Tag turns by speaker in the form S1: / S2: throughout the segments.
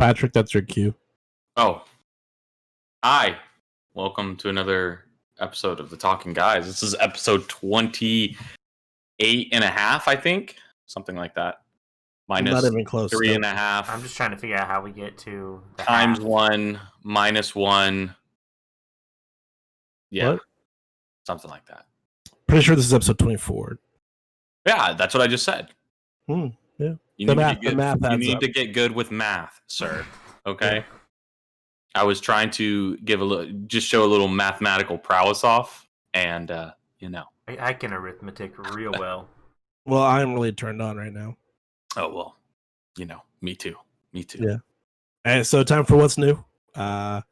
S1: Patrick, that's your cue.
S2: Oh, hi. Welcome to another episode of The Talking Guys. This is episode 28 and a half, I think. Something like that. Minus
S1: Not even close.
S2: 3.5.
S3: I'm just trying to figure out how we get to the
S2: times
S3: half.
S2: 1 minus 1. Yeah.
S1: What?
S2: Something like that.
S1: Pretty sure this is episode 24.
S2: Yeah, that's what I just said.
S1: Yeah.
S2: You
S1: The
S2: need,
S1: math-
S2: to,
S1: the math
S2: get, you
S1: adds
S2: need
S1: up.
S2: to get good with math, sir. Okay?
S1: Yeah.
S2: I was trying to just show a little mathematical prowess off, and
S3: I can arithmetic real well.
S1: Well, I'm really turned on right now.
S2: Oh well, me too.
S1: Yeah. All right, so time for what's new. Did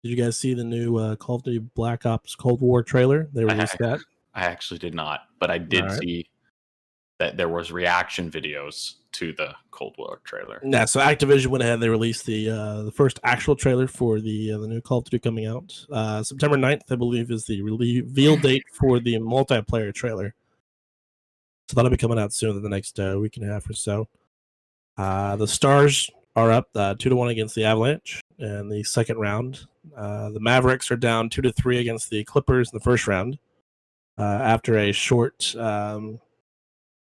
S1: you guys see the new Call of Duty Black Ops Cold War trailer? They released that.
S2: I actually did not, but I did
S1: Alright.
S2: see that there was reaction videos to the Cold War trailer.
S1: Yeah, so Activision went ahead. They released the first actual trailer for the new Call of Duty coming out. September 9th, I believe, is the reveal date for the multiplayer trailer. So that'll be coming out soon in the next week and a half or so. The Stars are up 2-1 against the Avalanche in the second round. The Mavericks are down 2-3 against the Clippers in the first round after a short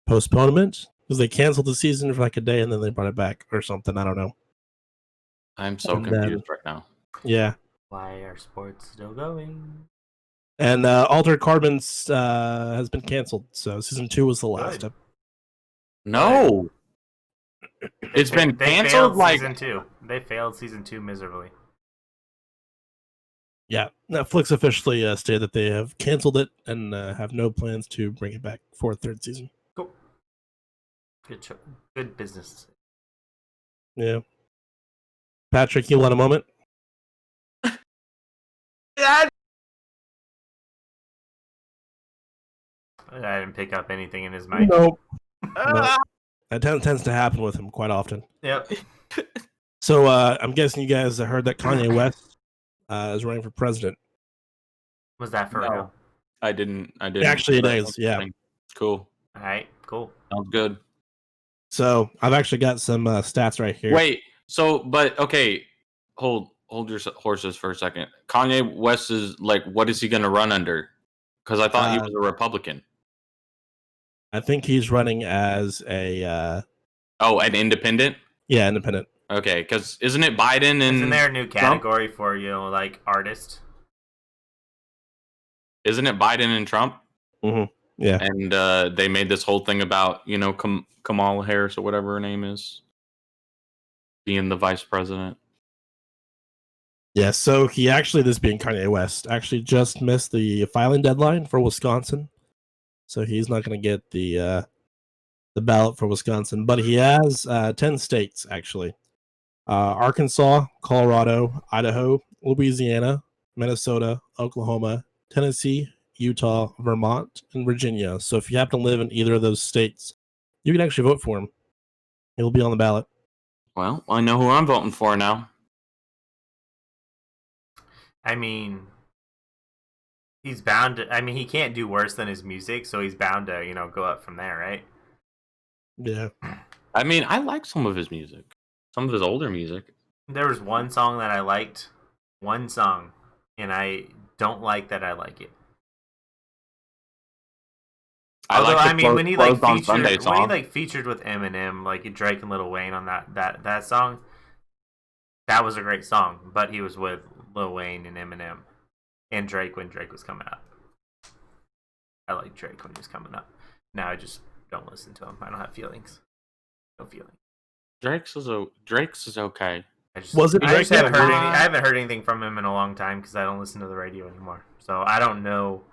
S1: postponement because they canceled the season for like a day and then they brought it back or something. I don't know.
S2: I'm so
S1: And
S2: confused right now.
S1: Yeah.
S3: Why are sports still going?
S1: And Altered Carbons has been canceled, so season 2 was the last.
S3: Good.
S2: No, it's been
S3: They
S2: canceled.
S3: failed
S2: Like
S3: season 2. They failed season 2 miserably.
S1: Yeah, Netflix officially stated that they have canceled it and have no plans to bring it back for a third season.
S3: Cool. Good business.
S1: Yeah. Patrick, you want a moment?
S3: I didn't pick up anything in his mic.
S1: Nope. No. That tends to happen with him quite often.
S3: Yep.
S1: So I'm guessing you guys heard that Kanye West is running for president.
S3: Was that for
S2: No.
S3: real?
S2: I didn't.
S1: Actually, it is. Yeah.
S2: Cool.
S3: All right. Cool.
S2: Sounds good.
S1: So I've actually got some stats right here.
S2: Wait. So, but okay. Hold your horses for a second. Kanye West is like, what is he going to run under? Because I thought he was a Republican.
S1: I think he's running as a
S2: an independent.
S1: Yeah, independent.
S2: Okay, because isn't it Biden and
S3: Isn't there a new category for like artist?
S2: Isn't it Biden and Trump?
S1: Mm-hmm. Yeah.
S2: And they made this whole thing about Kamala Harris or whatever her name is being the vice president.
S1: Yeah, so he actually, this being Kanye West, actually just missed the filing deadline for Wisconsin. So he's not going to get the ballot for Wisconsin, but he has 10 states actually: Arkansas, Colorado, Idaho, Louisiana, Minnesota, Oklahoma, Tennessee, Utah, Vermont, and Virginia. So if you happen to live in either of those states, you can actually vote for him. He'll be on the ballot.
S2: Well, I know who I'm voting for now.
S3: I mean, he's bound to. I mean, he can't do worse than his music, so he's bound to, go up from there, right?
S1: Yeah.
S2: I mean, I like some of his music, some of his older music.
S3: There was one song that I liked, and I don't like that I like it. Although,
S2: I like
S3: when he featured with Eminem, like Drake and Lil Wayne on that song, that was a great song. But he was with Lil Wayne and Eminem and Drake when Drake was coming up. I like Drake when he was coming up. Now I just don't listen to him. I don't have feelings. No feelings.
S2: Drake's is okay.
S3: I haven't heard anything from him in a long time because I don't listen to the radio anymore. So I don't know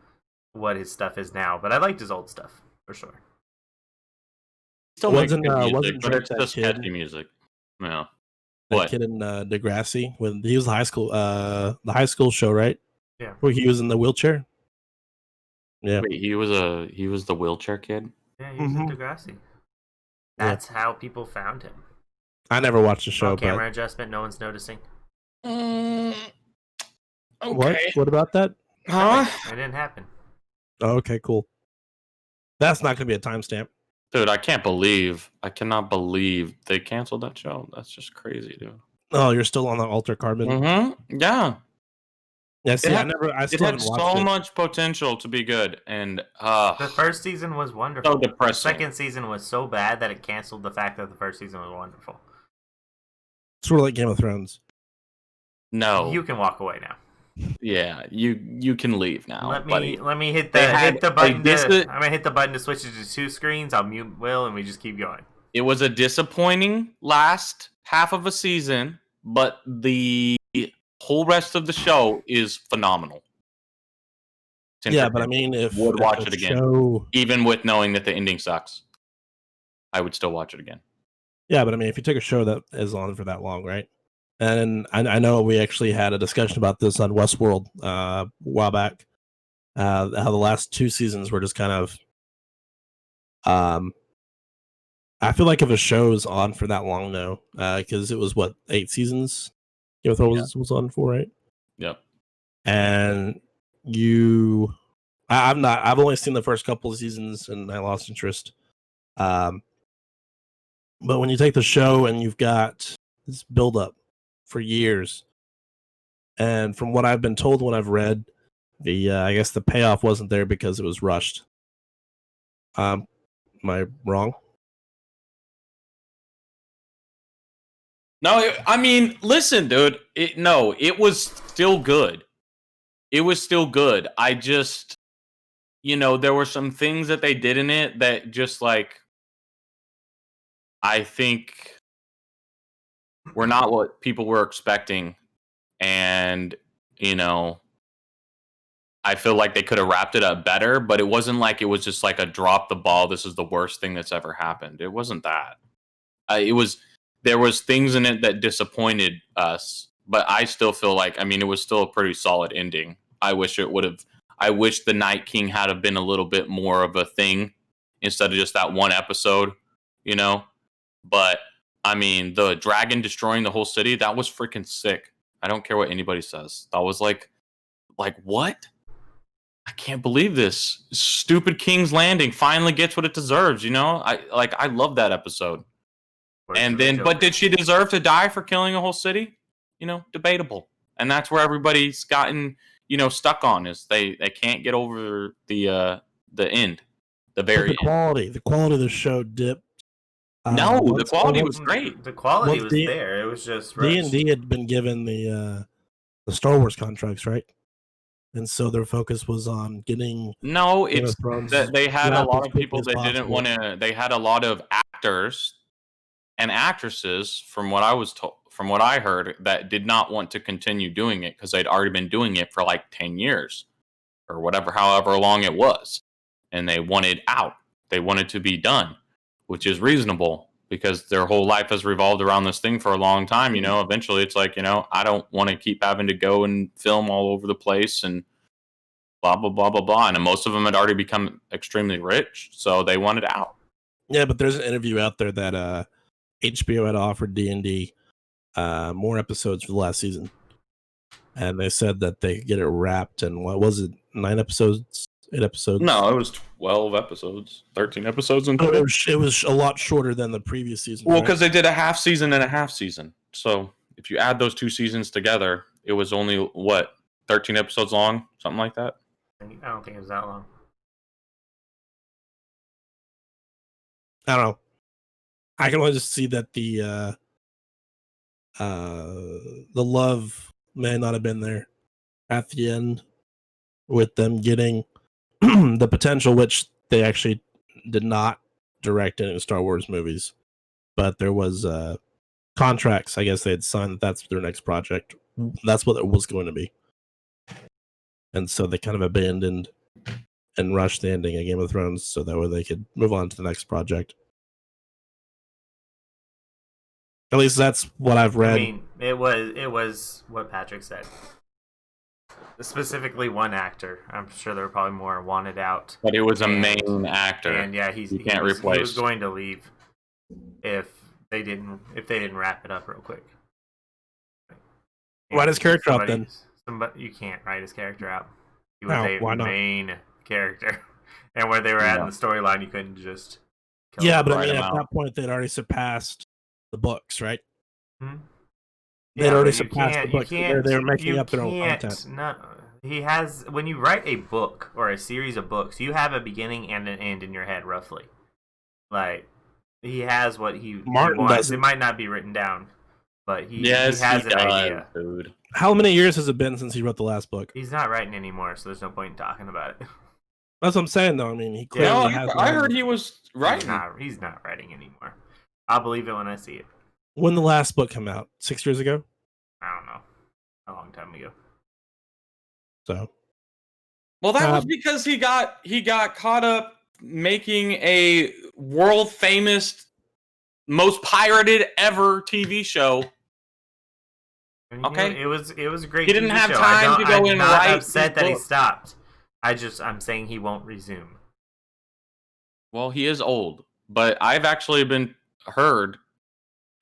S3: what his stuff is now, but I liked his old stuff for sure.
S2: Still
S1: Wasn't
S2: makes good music, but
S1: Drake
S2: it's
S1: that
S2: just
S1: kid?
S2: catchy music. Yeah.
S1: That
S2: What?
S1: kid in Degrassi when he was the high school show, right?
S3: Yeah.
S1: Where he was in the wheelchair. Yeah.
S2: Wait, he was the wheelchair kid.
S3: Yeah, he was in Degrassi. That's how people found him.
S1: I never watched the show.
S3: Camera adjustment, no one's noticing.
S2: Okay.
S1: What about that?
S2: Huh?
S3: It didn't happen.
S1: Oh, okay, cool. That's not going to be a timestamp.
S2: Dude, I cannot believe they canceled that show. That's just crazy, dude.
S1: Oh, you're still on the Alter Carbon?
S2: Mm-hmm. Yeah.
S1: Yeah, see,
S2: It had so much potential to be good, and
S3: the first season was wonderful.
S2: So depressing.
S3: The second season was so bad that it canceled the fact that the first season was wonderful.
S1: Sort of like Game of Thrones.
S2: No,
S3: you can walk away now.
S2: Yeah, you can leave now.
S3: Let
S2: buddy.
S3: me hit the button. I'm gonna hit the button to switch it to 2 screens. I'll mute Will, and we just keep going.
S2: It was a disappointing last half of a season, but the whole rest of the show is phenomenal.
S1: Yeah, but I mean, if
S2: would watch it again,
S1: show...
S2: even with knowing that the ending sucks, I would still watch it again.
S1: Yeah, but I mean, if you take a show that is on for that long, right? And I know we actually had a discussion about this on Westworld a while back. How the last 2 seasons were just kind of, I feel like if a show is on for that long now, because it was what 8 seasons Game of Thrones was on for, right?
S2: Yep.
S1: And I've only seen the first couple of seasons and I lost interest. But when you take the show and you've got this build up for years, and from what I've been told when I've read, I guess the payoff wasn't there because it was rushed. Am I wrong?
S2: No, I mean, listen, dude. It was still good. It was still good. I just, there were some things that they did in it that just like, I think were not what people were expecting. And, I feel like they could have wrapped it up better, but it wasn't like it was just like a drop the ball. This is the worst thing that's ever happened. It wasn't that. There was things in it that disappointed us, but I still feel like, it was still a pretty solid ending. I wish the Night King had have been a little bit more of a thing instead of just that one episode, But, the dragon destroying the whole city, that was freaking sick. I don't care what anybody says. That was like what? I can't believe this. Stupid King's Landing finally gets what it deserves, I love that episode. And then, but did she deserve to die for killing a whole city? Debatable. And that's where everybody's gotten, stuck on is they can't get over the end, the very
S1: end. The quality of the show dipped.
S2: No, the quality was great.
S3: The quality was there. It was just
S1: D&D had been given the Star Wars contracts, right? And so their focus was on getting.
S2: No, it's that they had a lot of people that didn't want to. They had a lot of actors and actresses, from what I was told, from what I heard, that did not want to continue doing it because they'd already been doing it for like 10 years or whatever, however long it was, and they wanted out. They wanted to be done, which is reasonable because their whole life has revolved around this thing for a long time. Eventually it's like, I don't want to keep having to go and film all over the place and blah, blah, blah, blah, blah. And most of them had already become extremely rich, so they wanted out.
S1: Yeah, but there's an interview out there that HBO had offered D&D more episodes for the last season. And they said that they could get it wrapped in, what was it, 9 episodes? 8 episodes?
S2: No, it was 12 episodes, 13 episodes in
S1: total. It was a lot shorter than the previous season.
S2: Well, because they did a half season and a half season. So if you add those 2 seasons together, it was only, 13 episodes long? Something like that?
S3: I don't think it was that long.
S1: I don't know. I can only just see that the love may not have been there at the end with them getting the potential, which they actually did not direct any Star Wars movies, but there was contracts. I guess they had signed that that's their next project. That's what it was going to be, and so they kind of abandoned and rushed the ending of Game of Thrones so that way they could move on to the next project. At least that's what I've read.
S3: It was what Patrick said. Specifically one actor. I'm sure there were probably more wanted out.
S2: But it was a main actor.
S3: And yeah, he was going to leave if they didn't wrap it up real quick.
S1: Write his character out then.
S3: You can't write his character out. He was a main character. And where they were at in the storyline, you couldn't just
S1: Yeah, but I
S2: write
S1: mean,
S2: them
S1: at
S2: out.
S1: that point, they'd already surpassed the books, right?
S3: Hmm?
S1: They'd
S3: Yeah,
S1: already
S3: but
S1: surpassed the books. They were making up their own content.
S3: No, he has. When you write a book or a series of books, you have a beginning and an end in your head, roughly. Like he has what he
S1: Martin
S3: wants.
S1: doesn't.
S3: It might not be written down, but he
S2: Yes,
S3: has
S2: he
S3: an
S2: does,
S3: idea.
S2: dude.
S1: How many years has it been since he wrote the last book?
S3: He's not writing anymore, so there's no point in talking about it.
S1: That's what I'm saying, though. I mean, he
S3: Yeah.
S1: clearly
S2: No,
S1: has.
S2: I heard he was
S3: He's
S2: writing.
S3: not writing anymore. I'll believe it when I see it.
S1: When the last book came out? 6 years ago.
S3: I don't know. A long time ago.
S1: So.
S2: Well, that was because he got caught up making a world famous, most pirated ever TV show. Okay,
S3: it was a great.
S2: He didn't
S3: TV
S2: have
S3: show.
S2: time to go
S3: I'm
S2: and
S3: not
S2: write
S3: upset
S2: these
S3: that he
S2: books.
S3: stopped. I'm saying he won't resume.
S2: Well, he is old, but I've actually been heard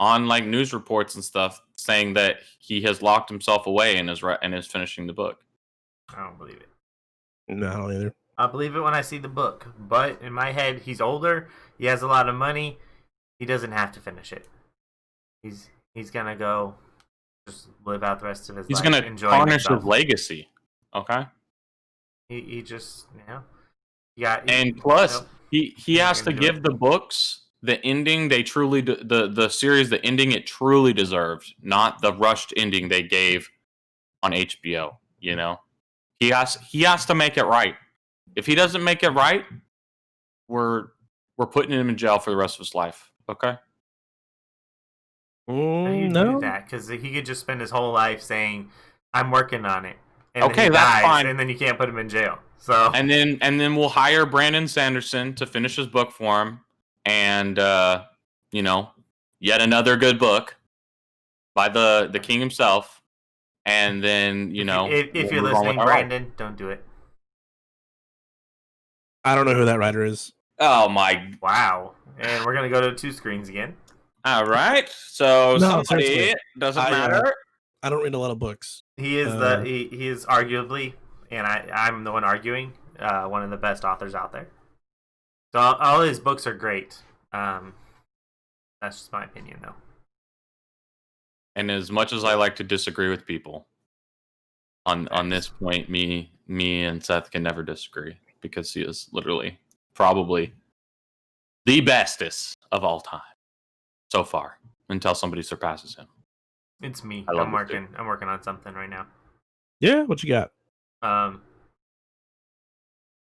S2: on like news reports and stuff saying that he has locked himself away and is finishing the book.
S3: I don't believe it.
S1: No, I don't either.
S3: I'll believe it when I see the book. But in my head, he's older. He has a lot of money. He doesn't have to finish it. He's gonna go just live out the rest of his life.
S2: He's gonna tarnish his legacy. Okay.
S3: He just yeah.
S2: And plus, he has to give the books the ending they truly the series the ending it truly deserved, not the rushed ending they gave on HBO. You know, he has to make it right. If he doesn't make it right, we're putting him in jail for the rest of his life. Okay.
S3: You
S1: No,
S3: do that because he could just spend his whole life saying, "I'm working on it." And
S2: Okay,
S3: then he
S2: that's
S3: dies,
S2: fine.
S3: and then you can't put him in jail. So
S2: And then we'll hire Brandon Sanderson to finish his book for him, and yet another good book by the king himself. And then
S3: if you're listening, Brandon, don't do it.
S1: I don't know who that writer is.
S2: Oh my!
S3: Wow. And we're gonna go to 2 screens again.
S2: All right, so
S1: No,
S2: somebody
S1: seriously.
S2: doesn't matter.
S1: I don't read a lot of books.
S3: He is he is arguably, and I'm the one arguing, one of the best authors out there. So all his books are great. That's just my opinion, though.
S2: And as much as I like to disagree with people, on this point, me and Seth can never disagree because he is literally probably the bestest of all time so far until somebody surpasses him.
S3: It's me.
S2: I love
S3: I'm
S2: this
S3: working. I'm working on something right now.
S1: Yeah, what you got?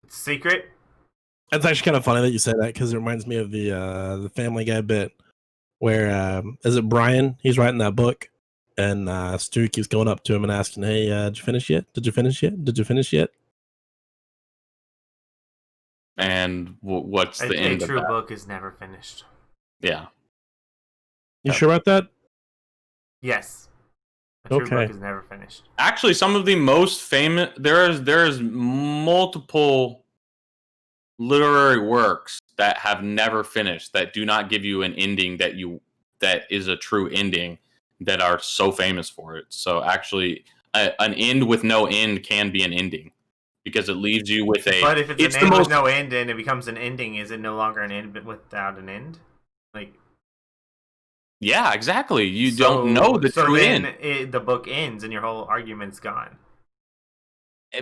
S3: Secret.
S1: It's actually kind of funny that you say that because it reminds me of the Family Guy bit where is it Brian? He's writing that book, and Stu keeps going up to him and asking, "Hey, did you finish yet? Did you finish yet? Did you finish yet?"
S2: And what's the end
S3: A true
S2: of that?
S3: book is never finished.
S2: Yeah.
S1: You sure about that?
S3: Yes. A true
S1: Okay.
S3: book is never finished.
S2: Actually, some of the most famous there's multiple literary works that have never finished that do not give you an ending that is a true ending that are so famous for it. So actually, an end with no end can be an ending because it leaves you with a.
S3: But if it's an end with no end and it becomes an ending, is it no longer an end without an end? Like.
S2: Yeah, exactly. You don't know the true end.
S3: The book ends and your whole argument's gone.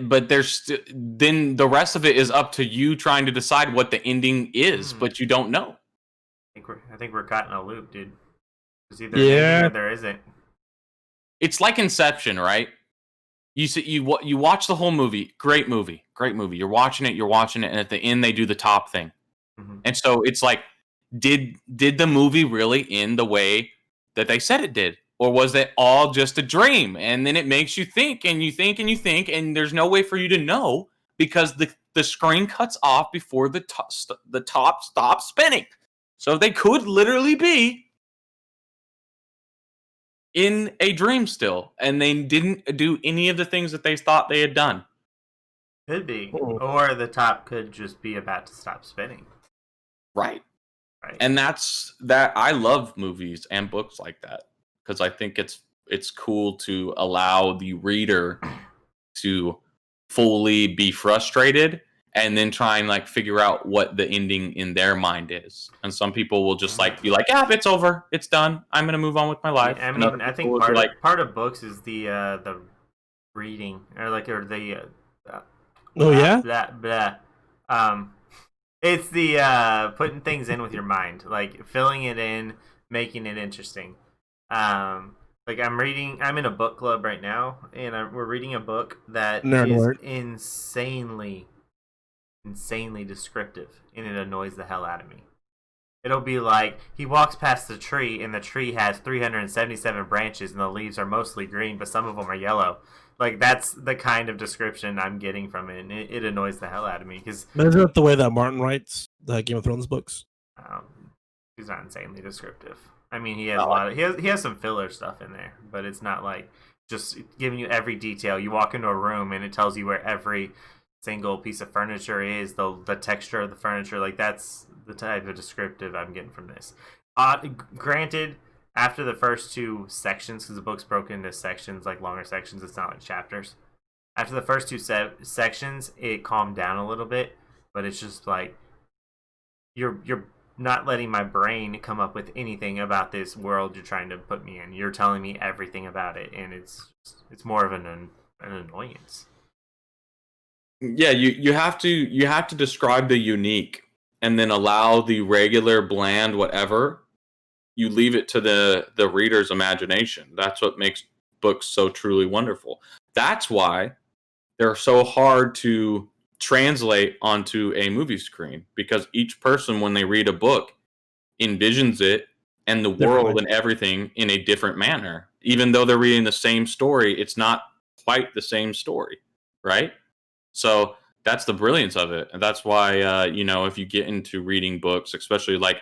S2: But then the rest of it is up to you trying to decide what the ending is, but you don't know.
S3: I think we're caught in a loop, dude. There's either an ending or there isn't.
S2: It's like Inception, right? You watch the whole movie, great movie. You're watching it, and at the end they do the top thing, and so it's like, did the movie really end the way that they said it did, or was it all just a dream? And then it makes you think, and you think, and you think, and there's no way for you to know because the screen cuts off before the top stops spinning. So they could literally be in a dream still, and they didn't do any of the things that they thought they had done.
S3: Could be. Or the top could just be about to stop spinning.
S2: Right. And that's that. I love movies and books like that because I think it's cool to allow the reader to fully be frustrated and then try and like figure out what the ending in their mind is. And some people will just like be like, yeah, it's over, it's done, I'm gonna move on with my life.
S3: I mean, I think part of books is the reading or the it's the putting things in with your mind, like filling it in, making it interesting. Like I'm in a book club right now, and we're reading a book that is insanely descriptive, and it annoys the hell out of me. It'll be like he walks past the tree, and the tree has 377 branches, and the leaves are mostly green, but some of them are yellow. Like that's the kind of description I'm getting from it, and it annoys the hell out of me because.
S1: Isn't it the way that Martin writes the Game of Thrones books?
S3: He's not insanely descriptive. I mean, he has he has some filler stuff in there, but it's not like just giving you every detail. You walk into a room and it tells you where every single piece of furniture is, the texture of the furniture. Like that's the type of descriptive I'm getting from this. Granted, after the first two sections, because the book's broken into sections, like longer sections, it's not like chapters. After the first two sections, it calmed down a little bit, but it's just like you're not letting my brain come up with anything about this world you're trying to put me in. You're telling me everything about it, and it's more of an annoyance.
S2: Yeah, you have to describe the unique, and then allow the regular, bland, whatever. You leave it to the reader's imagination. That's what makes books so truly wonderful. That's why they're so hard to translate onto a movie screen, because each person, when they read a book, envisions it and the world and everything in a different manner. Even though they're reading the same story, it's not quite the same story, right? So that's the brilliance of it, and that's why if you get into reading books, especially like,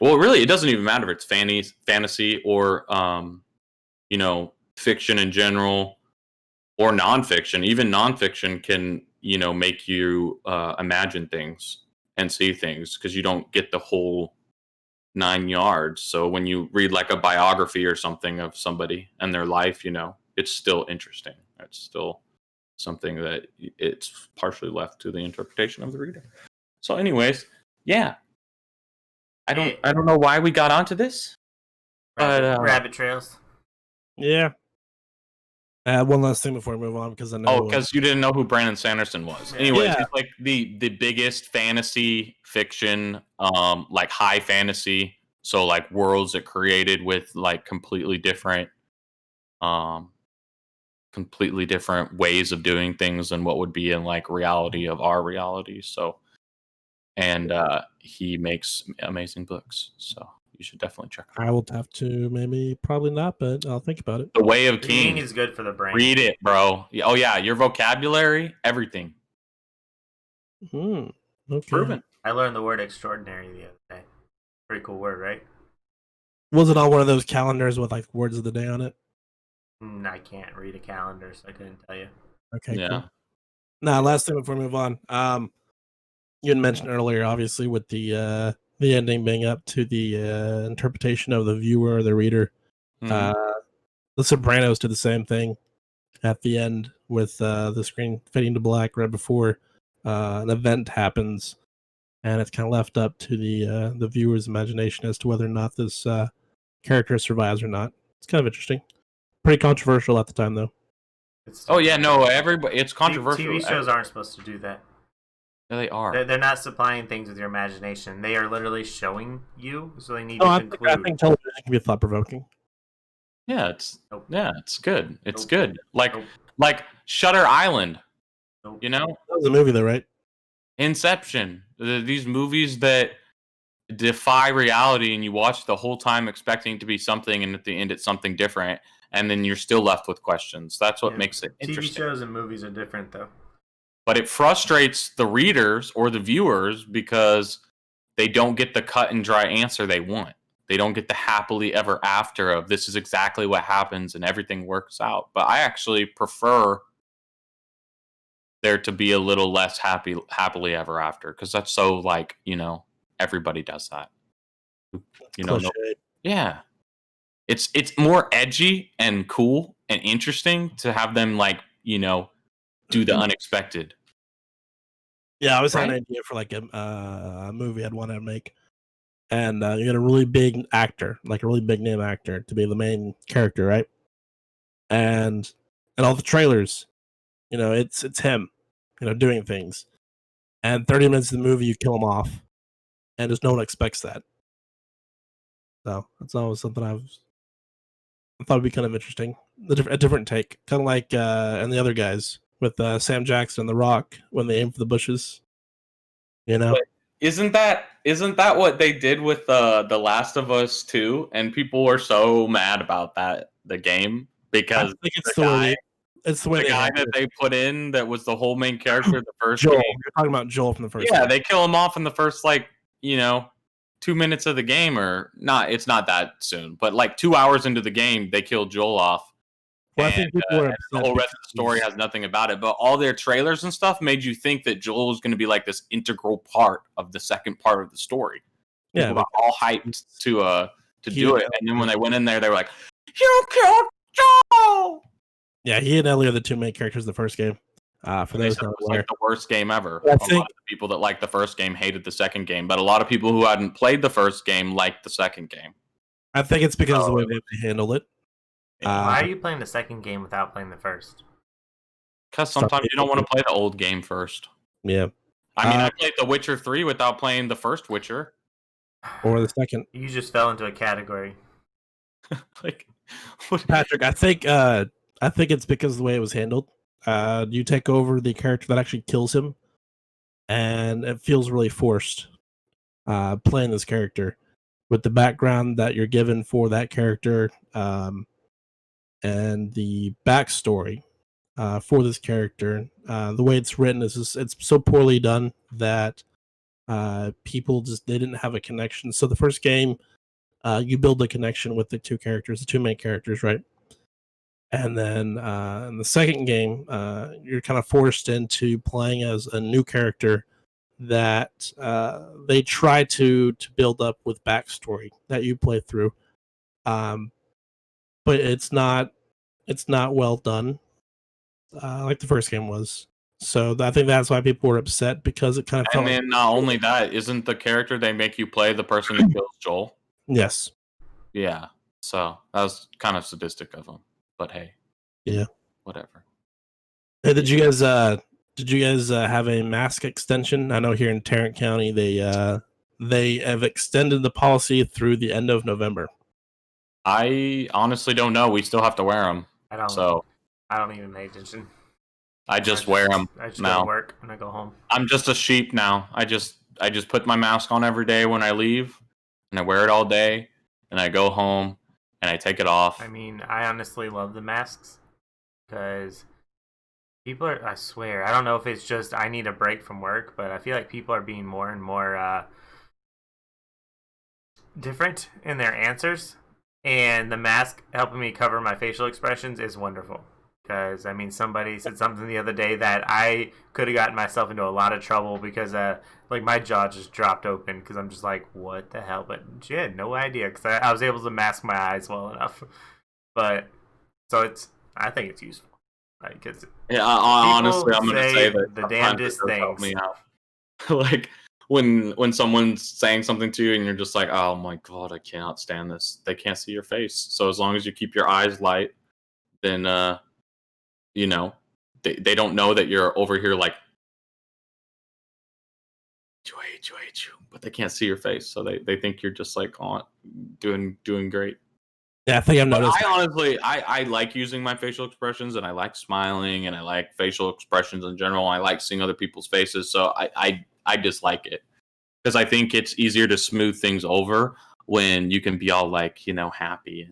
S2: well, really, it doesn't even matter if it's fantasy or fiction in general, or nonfiction. Even nonfiction can make you imagine things and see things, because you don't get the whole 9 yards. So when you read like a biography or something of somebody and their life, it's still interesting. It's still something that it's partially left to the interpretation of the reader. So anyways, yeah. I don't know why we got onto this.
S3: Rabbit trails.
S1: Yeah. One last thing before we move on, because I know.
S2: Because you didn't know who Brandon Sanderson was. Anyways, he's like the biggest fantasy fiction, like high fantasy. So like worlds that created with like completely different ways of doing things than what would be in like reality of our reality. So, and he makes amazing books. So you should definitely check it out.
S1: I will have to, probably not, but I'll think about it.
S2: The Way of Kings.
S3: Reading is good for the brain.
S2: Read it, bro. Oh yeah, your vocabulary, everything.
S1: Okay.
S2: Proven.
S3: I learned the word extraordinary the other day. Pretty cool word, right?
S1: Was it on one of those calendars with like words of the day on it?
S3: I can't read a calendar, so I couldn't tell you.
S1: Okay,
S2: yeah.
S1: Cool. Now, last thing before we move on. You had mentioned earlier, obviously, with the ending being up to the interpretation of the viewer or the reader.
S2: Mm-hmm.
S1: The Sopranos did the same thing at the end with the screen fading to black right before an event happens, and it's kind of left up to the viewer's imagination as to whether or not this character survives or not. It's kind of interesting. Pretty controversial at the time, though.
S2: Everybody. It's controversial.
S3: TV shows aren't supposed to do that.
S2: No, they are.
S3: They're not supplying things with your imagination. They are literally showing you, so they need to conclude.
S1: I think television can be thought-provoking.
S2: Yeah, it's good. It's good. Like Shutter Island.
S1: That was a movie, though, right?
S2: Inception. These movies that defy reality, and you watch the whole time expecting it to be something, and at the end it's something different, and then you're still left with questions. That's what makes it interesting.
S3: TV shows and movies are different, though.
S2: But it frustrates the readers or the viewers because they don't get the cut and dry answer they want. They don't get the happily ever after of this is exactly what happens and everything works out. But I actually prefer there to be a little less happily ever after, because that's so like, everybody does that. Yeah. It's more edgy and cool and interesting to have them like, do the unexpected.
S1: Yeah, I was had
S2: Right?
S1: an idea for like a movie I'd want to make, and you get a really big actor, like a really big name actor, to be the main character, right? And all the trailers, it's him, doing things. And 30 minutes of the movie, you kill him off, and just no one expects that. So that's always something I thought would be kind of interesting, a different take, kind of like and the other guys with Sam Jackson and The Rock when they aim for the bushes.
S2: But isn't that what they did with the Last of Us 2? And people were so mad about the game
S1: I
S2: because
S1: think
S2: the guy
S1: it's the way
S2: the
S1: they
S2: guy
S1: handle
S2: that
S1: it.
S2: they put in that was the whole main character of the first
S1: Joel,
S2: game.
S1: you're talking about Joel from the first
S2: Yeah,
S1: game.
S2: they kill him off in the first 2 minutes of the game, or not. It's not that soon, but like 2 hours into the game, they kill Joel off,
S1: Well, I
S2: and,
S1: think people were
S2: and the
S1: upset
S2: whole rest of the story has nothing about it. But all their trailers and stuff made you think that Joel was going to be like this integral part of the second part of the story. People got all hyped to do it, and then when they went in there, they were like, "You killed Joel!"
S1: Yeah, he and Ellie are the two main characters of the first game. For
S2: They
S1: those
S2: said it
S1: not
S2: was
S1: aware,
S2: like the worst game ever.
S1: I
S2: A
S1: think
S2: lot of the people that liked the first game hated the second game, but a lot of people who hadn't played the first game liked the second game.
S1: it's because of the way they handled it.
S3: Why are you playing the second game without playing the first?
S2: Because sometimes you don't want to play the old game first.
S1: Yeah.
S2: I mean, I played The Witcher 3 without playing the first Witcher.
S1: Or the second.
S3: You just fell into a category.
S2: Like,
S1: Patrick, I think it's because of the way it was handled. You take over the character that actually kills him, and it feels really forced. Playing this character with the background that you're given for that character, and the backstory for this character, the way it's written it's so poorly done that people they didn't have a connection. So the first game, you build a connection with the two main characters, right? And then in the second game, you're kind of forced into playing as a new character that they try to build up with backstory that you play through, but it's not well done like the first game was. So I think that's why people were upset, because it kind of felt.
S2: And then not only that, isn't the character they make you play the person who kills Joel?
S1: Yes.
S2: Yeah. So that was kind of sadistic of them. But hey.
S1: Yeah.
S2: Whatever.
S1: Hey, did you guys have a mask extension? I know here in Tarrant County they have extended the policy through the end of November.
S2: I honestly don't know. We still have to wear them.
S3: I don't.
S2: So
S3: I don't even pay attention.
S2: I just wear them
S3: I just
S2: now.
S3: go to work and I go home.
S2: I'm just a sheep now. I just put my mask on every day when I leave, and I wear it all day, and I go home and I take it off.
S3: I mean, I honestly love the masks because people are. I swear, I don't know if it's just I need a break from work, but I feel like people are being more and more different in their answers, and the mask helping me cover my facial expressions is wonderful. Because, I mean, somebody said something the other day that I could have gotten myself into a lot of trouble because, like, my jaw just dropped open because I'm just like, what the hell? But she had no idea because I was able to mask my eyes well enough. But, so I think it's useful. Like, cause
S2: honestly, I'm going to say that
S3: the damnedest things.
S2: Me out. Like, when someone's saying something to you and you're just like, oh my God, I cannot stand this. They can't see your face. So as long as you keep your eyes light, then, they don't know that you're over here like, I hate you, but they can't see your face, so they think you're just like doing great.
S1: Yeah, I think I've noticed.
S2: I honestly, I like using my facial expressions, and I like smiling, and I like facial expressions in general. I like seeing other people's faces, so I dislike it because I think it's easier to smooth things over when you can be all like, happy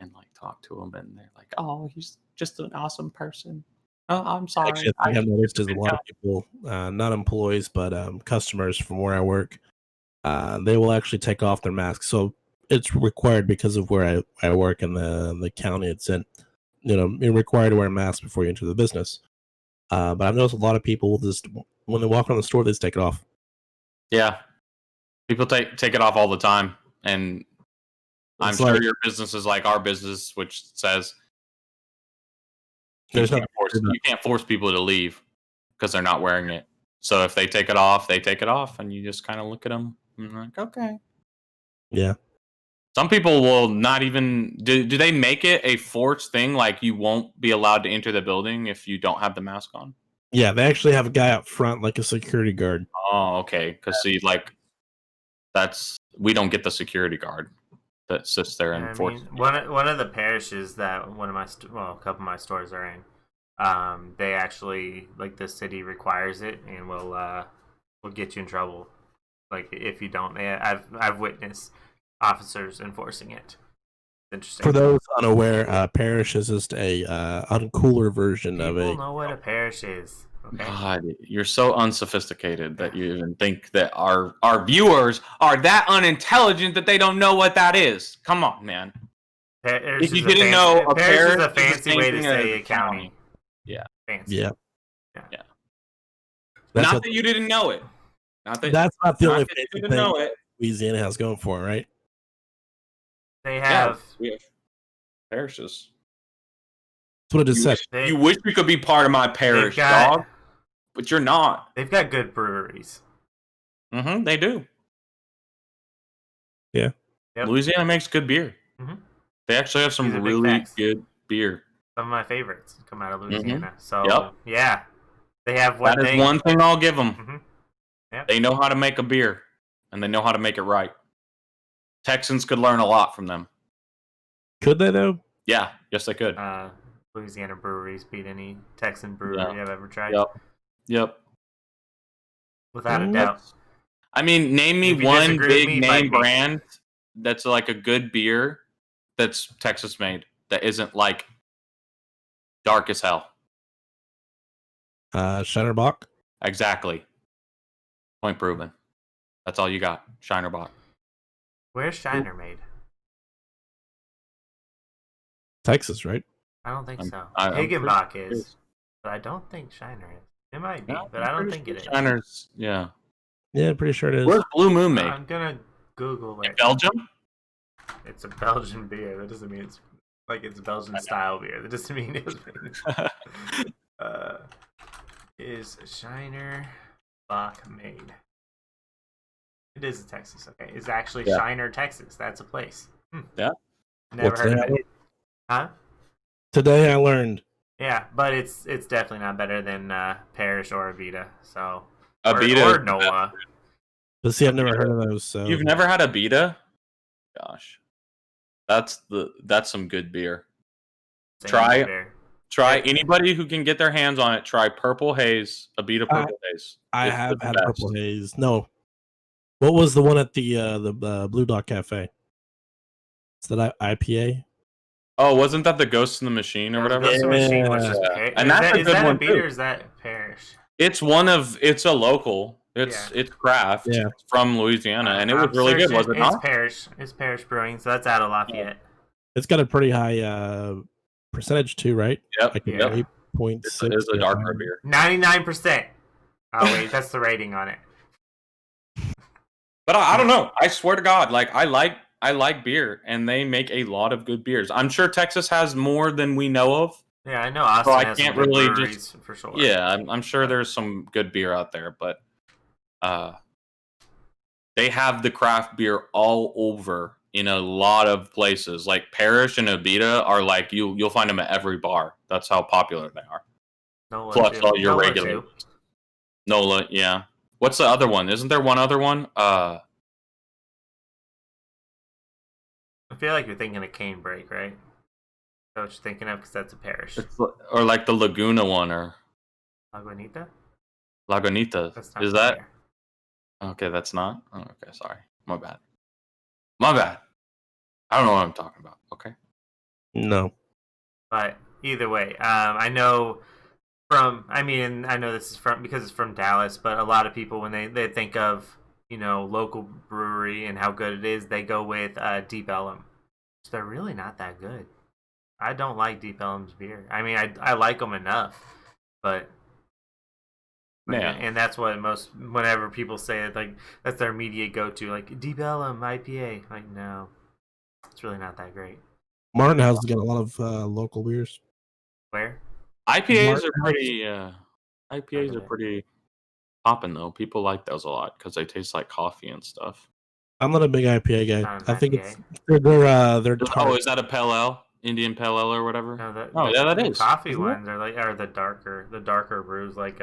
S2: and like talk to them, and they're like, oh, he's just an awesome person. Oh, I'm sorry.
S1: Actually, I think I've noticed is a lot of people, not employees, but customers from where I work, they will actually take off their masks. So it's required because of where I work in the county it's in. You're required to wear a mask before you enter the business. But I've noticed a lot of people will just, when they walk around the store, they just take it off.
S2: Yeah. People take it off all the time. And I'm sure your business is like our business, which says you can't force people to leave because they're not wearing it. So if they take it off, they take it off, and you just kind of look at them and like, okay.
S1: Yeah.
S2: Some people will not even do they make it a forced thing, like you won't be allowed to enter the building if you don't have the mask on?
S1: Yeah, they actually have a guy out front, like a security guard.
S2: Oh, okay. Because see, like we don't get the security guard that sits there and forces.
S3: One of the parishes that a couple of my stores are in, they actually like the city requires it and will get you in trouble, like if you don't. I've witnessed officers enforcing it. Interesting.
S1: For those unaware, parish is just a uncooler version of
S3: People
S1: a.
S3: know what a parish is. Okay.
S2: God, you're so unsophisticated that you even think that our viewers are that unintelligent that they don't know what that is. Come on, man.
S3: Parish
S2: if you didn't know, a
S3: parish is
S2: parish
S3: a fancy way to say a county.
S2: Yeah.
S3: Fancy.
S1: Yeah.
S2: Not that you didn't know it.
S1: That's not the only
S2: fancy
S1: thing
S2: know it.
S1: Louisiana has going for it, right?
S3: They have.
S2: We have parishes.
S1: That's what I just said.
S2: You wish we could be part of my parish, dog, but you're not.
S3: They've got good breweries.
S2: Mm-hmm. They do.
S1: Yeah.
S3: Yep.
S2: Louisiana makes good beer.
S3: Mm-hmm.
S2: They actually have some really good beer.
S3: Some of my favorites come out of Louisiana.
S2: Mm-hmm.
S3: So yeah, they have one
S2: thing. That is one thing I'll give them.
S3: Mm-hmm. Yep.
S2: They know how to make a beer, and they know how to make it right. Texans could learn a lot from them.
S1: Could they though?
S2: Yeah, yes they could.
S3: Louisiana breweries beat any Texan brewery I've ever tried.
S2: Yep.
S3: Without a doubt.
S2: I mean, name me one big name brand that's like a good beer that's Texas made that isn't like dark as hell.
S1: Shinerbach.
S2: Exactly. Point proven. That's all you got. Shinerbach.
S3: Where's Shiner made?
S1: Texas, right?
S3: I don't think so. Higginbach is, but I don't think Shiner is. It might be, but I don't think it is.
S2: Shiner's, yeah.
S1: Yeah, pretty sure it is.
S2: Where's Blue Moon made?
S3: I'm gonna Google it.
S2: In Belgium?
S3: It's a Belgian beer. That doesn't mean it's Belgian style beer. That doesn't mean it was made. Is Shiner Bach made? It is in Texas. Okay, it's actually Shiner, Texas. That's a place.
S2: Yeah.
S3: Never heard of it. Huh?
S1: Today I learned.
S3: Yeah, but it's definitely not better than Parrish or Avita. So
S2: Avita
S3: or Noah.
S1: But see, I've never heard of those. So
S2: you've never had Avita? Gosh, that's some good beer. Try anybody who can get their hands on it. Try Purple Haze, Avita Purple Haze.
S1: I have had Purple Haze. No, what was the one at the Blue Dog Cafe? Is that IPA?
S2: Oh, wasn't that the Ghost in the Machine or whatever?
S3: Ghost in the Machine was just
S2: and that's a good one
S3: too. Or is that Parrish?
S2: It's a local. It's craft from Louisiana, and it was really good, was it not?
S3: It's Parrish Brewing, so that's out of Lafayette.
S1: It's got a pretty high percentage too, right?
S2: Yep.
S1: Like 8.6.
S2: It is a darker beer.
S3: 99%. Oh wait, that's the rating on it.
S2: But I don't know. I swear to God, like I like beer, and they make a lot of good beers. I'm sure Texas has more than we know of.
S3: Yeah, I know. Austin
S2: so I
S3: has
S2: can't
S3: some
S2: really
S3: breweries for sure.
S2: Yeah, I'm sure there's some good beer out there, but they have the craft beer all over in a lot of places. Like Parrish and Avita are like you'll find them at every bar. That's how popular they are.
S3: Nola
S2: plus
S3: too.
S2: all your
S3: Nola
S2: regular
S3: too.
S2: Nola, yeah. What's the other one? Isn't there one other one?
S3: I feel like you're thinking of Cane Break, right? Is that what you're thinking of? Because that's a Parrish.
S2: Or like the Laguna one, or
S3: Lagunita?
S2: Lagunitas.
S3: That's not
S2: Is that
S3: there.
S2: okay? That's not. Oh, okay, sorry. My bad. I don't know what I'm talking about. Okay.
S1: No.
S3: But either way, I know this is because it's from Dallas, but a lot of people when they think of local brewery and how good it is, they go with Deep Ellum. So they're really not that good. I don't like Deep Ellum's beer. I mean, I like them enough, but and that's what whenever people say it, like that's their immediate go-to, like Deep Ellum IPA. Like no, it's really not that great.
S1: Martin House has got a lot of local beers.
S3: Where?
S2: IPAs are pretty. IPAs are pretty. popping though. People like those a lot because they taste like coffee and stuff.
S1: I'm not a big IPA guy.
S3: Not an
S1: I think
S3: IPA.
S1: they're tart.
S2: Oh, is that a pale ale? Indian pale ale or whatever?
S3: No,
S2: that
S3: the
S2: is.
S3: coffee
S2: Isn't
S3: ones are the darker brews like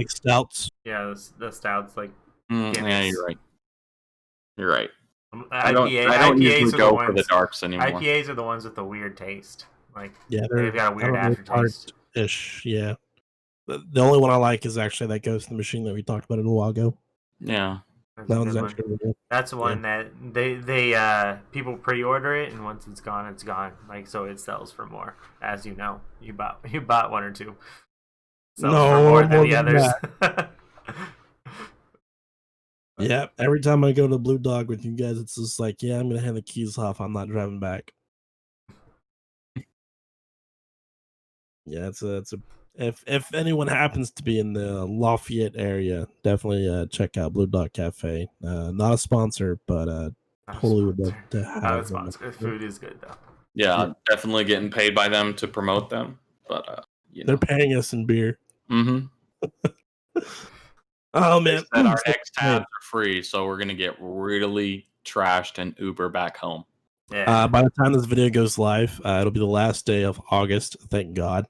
S1: stouts.
S3: yeah, the stouts like
S2: yeah,
S3: Guinness.
S2: you're right. You're right.
S3: I don't
S2: IPAs
S3: usually
S2: go
S3: for
S2: the darks anymore.
S3: IPAs are the ones with the weird taste. Like
S1: they've
S3: got a weird aftertaste.
S1: Ish, yeah. The only one I like is actually that Ghost in the Machine that we talked about a while ago.
S2: Yeah.
S1: That one's actually really good.
S3: That's the one that they people pre-order it, and once it's gone, it's gone. Like so, it sells for more. As you know, you bought one or two. Sells for more than the others.
S1: Yeah, every time I go to Blue Dog with you guys, it's just like, yeah, I'm gonna hand the keys off. I'm not driving back. Yeah, it's a. If anyone happens to be in the Lafayette area, definitely check out Blue Dog Cafe. Not a sponsor, but totally would love to have
S3: Not a sponsor. Food is good though.
S2: Yeah, definitely getting paid by them to promote them, but
S1: they're paying us in beer.
S2: Mm-hmm.
S1: Oh man,
S2: our next tabs are free, so we're gonna get really trashed and Uber back home.
S3: Yeah.
S1: By the time this video goes live, it'll be the last day of August. Thank God.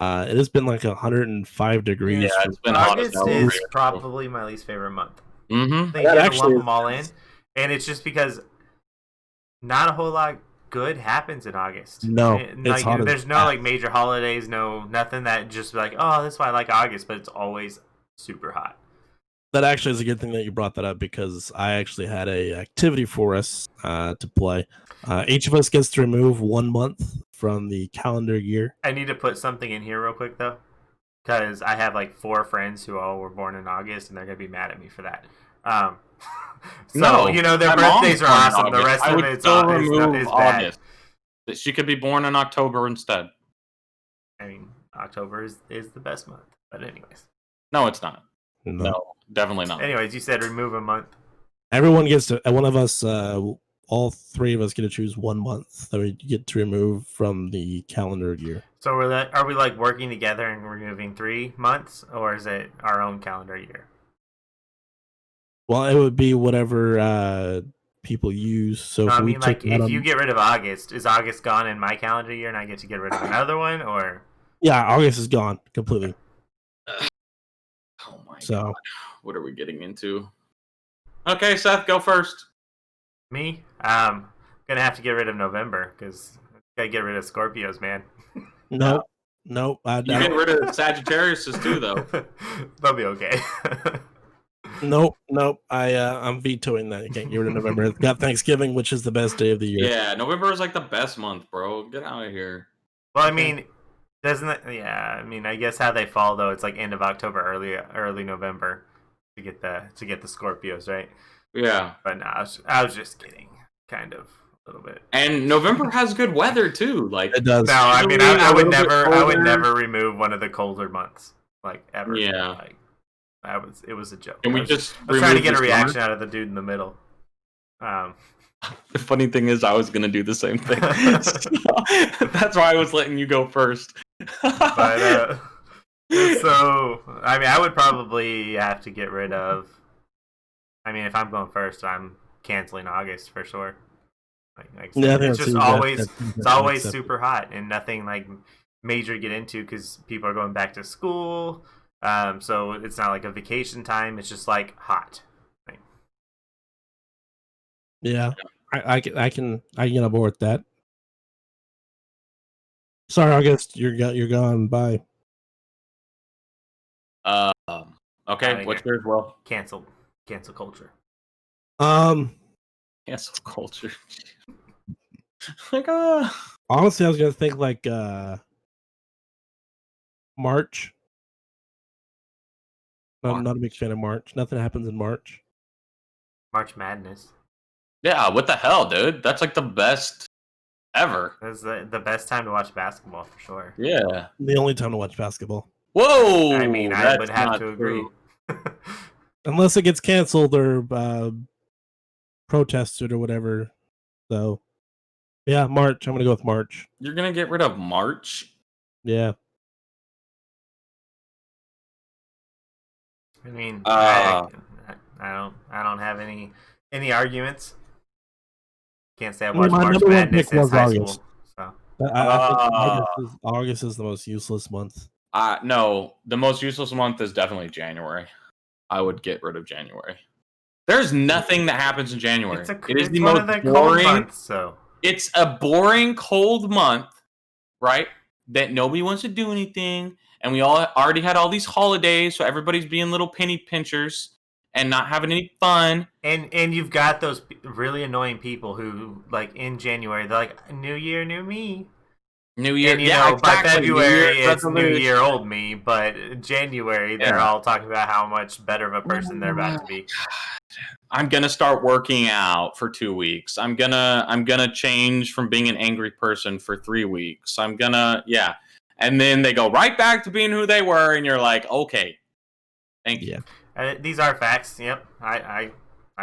S1: It has been like 105 degrees.
S2: Yeah, it's been
S3: August is probably my least favorite month.
S2: Mm-hmm.
S3: They lump them all in, and it's just because not a whole lot good happens in August.
S1: No,
S3: there's no like major holidays, nothing that just like, oh, that's why I like August, but it's always super hot.
S1: That actually is a good thing that you brought that up because I actually had a activity for us to play. Each of us gets to remove 1 month from the calendar year.
S3: I need to put something in here real quick though, because I have like 4 friends who all were born in August, and they're gonna be mad at me for that. So their birthdays are awesome. The rest of it's bad.
S2: She could be born in October instead.
S3: I mean, October is the best month, but anyways.
S2: No, it's not. No, definitely not.
S3: Anyways, you said remove a month.
S1: Everyone gets to. One of us, all 3 of us, get to choose 1 month that we get to remove from the calendar year.
S3: So are we like working together and removing 3 months, or is it our own calendar year?
S1: Well, it would be whatever people use. So
S3: no, I mean, like, if you get rid of August, is August gone in my calendar year, and I get to get rid of another one, or?
S1: Yeah, August is gone completely.
S2: Oh my God. What are we getting into? Okay, Seth, go first.
S3: Me? I'm gonna have to get rid of November because I gotta get rid of Scorpios, man.
S1: Nope.
S2: You get rid of Sagittariuses too, though.
S3: They'll be okay.
S1: Nope. I'm vetoing that. You can't get rid of November. It's got Thanksgiving, which is the best day of the year.
S2: Yeah, November is like the best month, bro. Get out of here.
S3: Well, I mean, doesn't it? Yeah, I mean, I guess how they fall though, it's like end of October, early November to get the Scorpios, right?
S2: Yeah.
S3: But no, I was just kidding, kind of a little bit.
S2: And November has good weather too. Like
S1: it does.
S3: No, I mean, I would never remove one of the colder months, like ever.
S2: Yeah.
S3: Like, it was a joke.
S2: And I
S3: was trying to get a reaction out of the dude in the middle.
S2: The funny thing is, I was gonna do the same thing. So, that's why I was letting you go first.
S3: But so I mean, I would probably have to get rid of. I mean, if I'm going first, I'm canceling August for sure. Like it's just always super hot and nothing like major to get into because people are going back to school. So it's not like a vacation time. It's just like hot.
S1: Yeah, I can get on board with that. Sorry, August, you're gone. Bye.
S2: Okay, what's yours? Well,
S3: cancel culture.
S2: Cancel culture. Like,
S1: honestly, I was gonna think like March. I'm not a big fan of March. Nothing happens in March.
S3: March Madness.
S2: Yeah, what the hell, dude? That's like the best ever.
S3: That's the best time to watch basketball for sure.
S2: Yeah.
S1: The only time to watch basketball.
S2: Whoa!
S3: I mean, I would have to agree.
S1: Unless it gets canceled or protested or whatever. So, yeah, March. I'm going to go with March.
S2: You're going to get rid of March?
S1: Yeah.
S3: I mean,
S2: Uh,
S3: I don't have any arguments. Can't say I've
S1: I mean,
S3: watched
S1: my
S3: March
S1: number one
S3: Madness
S1: pick
S3: since
S1: was
S3: high
S1: August.
S3: school. So
S1: I think
S2: uh,
S1: August is the most useless month.
S2: no, the most useless month is definitely January. I would get rid of January. There's nothing that happens in January. It is the
S3: it's one
S2: most
S3: of the cold
S2: boring.
S3: months. So
S2: It's a boring, cold month, right? That nobody wants to do anything, and we all already had all these holidays, so everybody's being little penny pinchers and not having any fun.
S3: and you've got those really annoying people who like in January they're like New Year, new me.
S2: New Year,
S3: And
S2: yeah,
S3: by
S2: exactly. New Year's
S3: February it's New
S2: resolution.
S3: Year old me, but January they're
S2: Yeah.
S3: all talking about how much better of a person they're about to be.
S2: I'm gonna start working out for 2 weeks. I'm gonna change from being an angry person for 3 weeks. Yeah. And then they go right back to being who they were, and you're like, okay, thank you.
S3: These are facts. Yep. I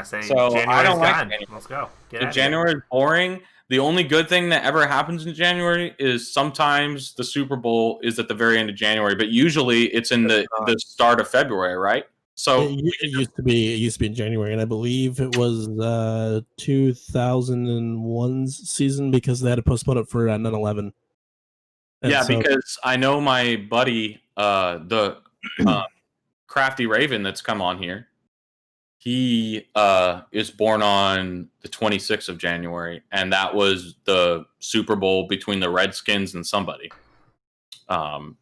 S3: say
S2: So I
S3: January's
S2: don't like
S3: gone.
S2: January.
S3: Let's go. Get
S2: So
S3: out of here.
S2: January is boring. The only good thing that ever happens in January is sometimes the Super Bowl is at the very end of January, but usually it's in the start of February, right? So
S1: It used to be in January, and I believe it was 2001's season because they had to postpone it for 9/11.
S2: yeah, because I know my buddy, the Crafty Raven that's come on here. He is born on the 26th of January, and that was the Super Bowl between the Redskins and somebody. In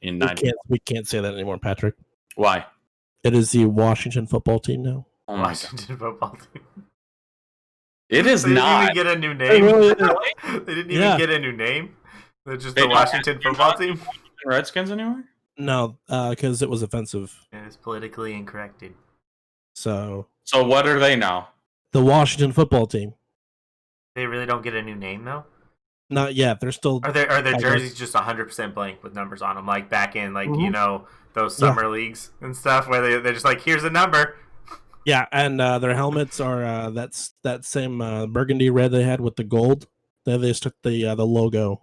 S1: we can't say that anymore, Patrick.
S2: Why?
S1: It is the Washington football team now.
S2: Oh my
S3: Washington football team.
S2: It is
S3: They
S2: not.
S3: didn't even get a new name.
S1: Really
S3: They didn't even get a new name. They're just the Washington football team.
S2: Redskins anymore?
S1: No, because it was offensive.
S3: It was politically incorrect.
S1: So
S2: what are they now?
S1: the Washington football team.
S3: They really don't get a new name though.
S1: Not yet. They're still.
S3: Are their jerseys just 100% blank with numbers on them, like back in
S1: Mm-hmm.
S3: Those summer leagues and stuff, where they're just like, here's a number.
S1: Yeah, and their helmets are that same burgundy red they had with the gold. They just took the logo.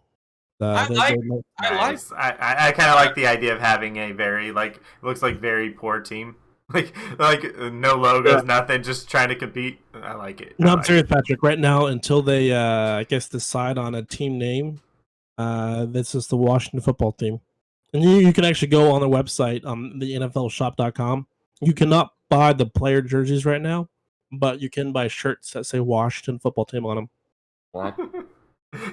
S3: I kind of like the idea of having a very looks like very poor team, like no logos, nothing, just trying to compete. I like it.
S1: No, I'm serious, Patrick. Right now, until they I guess decide on a team name, this is the Washington football team, and you can actually go on their website, the NFLshop.com. You cannot buy the player jerseys right now, but you can buy shirts that say Washington football team on them.
S2: What?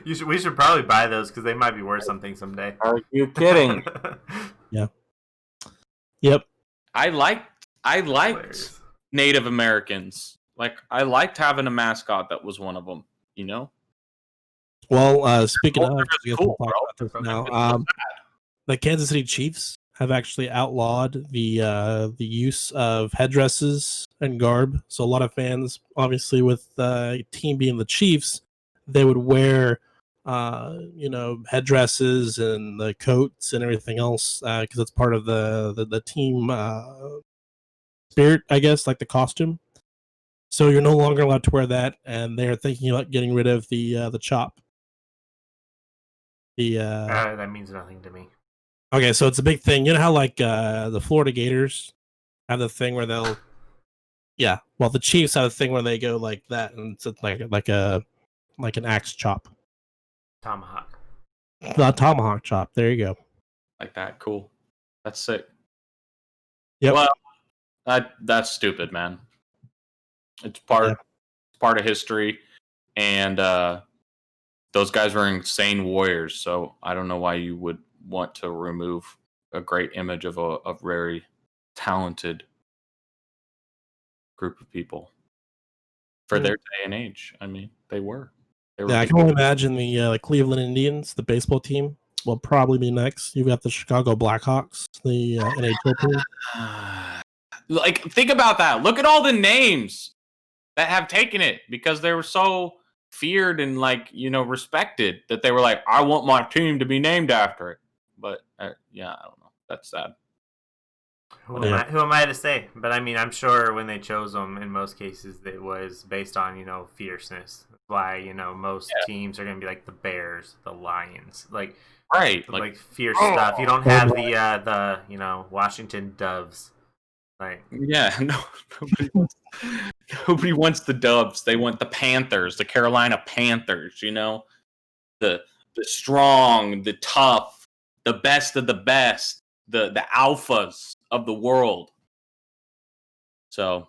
S3: We should probably buy those because they might be worth something someday.
S2: Are you kidding?
S1: Yeah. Yep.
S2: I liked Native Americans. Like, I liked having a mascot that was one of them. You know.
S1: Well, speaking of,
S2: cool,
S1: we'll talk about this now. The Kansas City Chiefs have actually outlawed the use of headdresses and garb. So a lot of fans, obviously, with the team being the Chiefs, they would wear, headdresses and the coats and everything else because it's part of the team spirit, I guess, like the costume. So you're no longer allowed to wear that, and they are thinking about getting rid of the chop.
S3: That means nothing to me.
S1: Okay, so it's a big thing. You know how the Florida Gators have the thing where they'll, well, the Chiefs have a thing where they go like that, and it's like an axe chop,
S3: Tomahawk.
S1: the tomahawk chop. There you go.
S2: Like that, cool. That's sick.
S1: Yep.
S2: Well, that's stupid, man. It's part of history, and those guys were insane warriors. So I don't know why you would want to remove a great image of a very talented group of people for their day and age. I mean, they were.
S1: I can only imagine the Cleveland Indians, the baseball team, will probably be next. You've got the Chicago Blackhawks, the NHL team.
S2: Like, think about that. Look at all the names that have taken it because they were so feared and respected that they were like, I want my team to be named after it. But I don't know. That's sad.
S3: Who am I to say? But I mean, I'm sure when they chose them, in most cases, it was based on fierceness. That's why most teams are going to be like the Bears, the Lions, like fierce stuff. You don't have the Washington Doves. Like,
S2: yeah, nobody wants the Dubs. They want the Panthers, the Carolina Panthers. You know, the strong, the tough, the best of the best, the alphas of the world. So,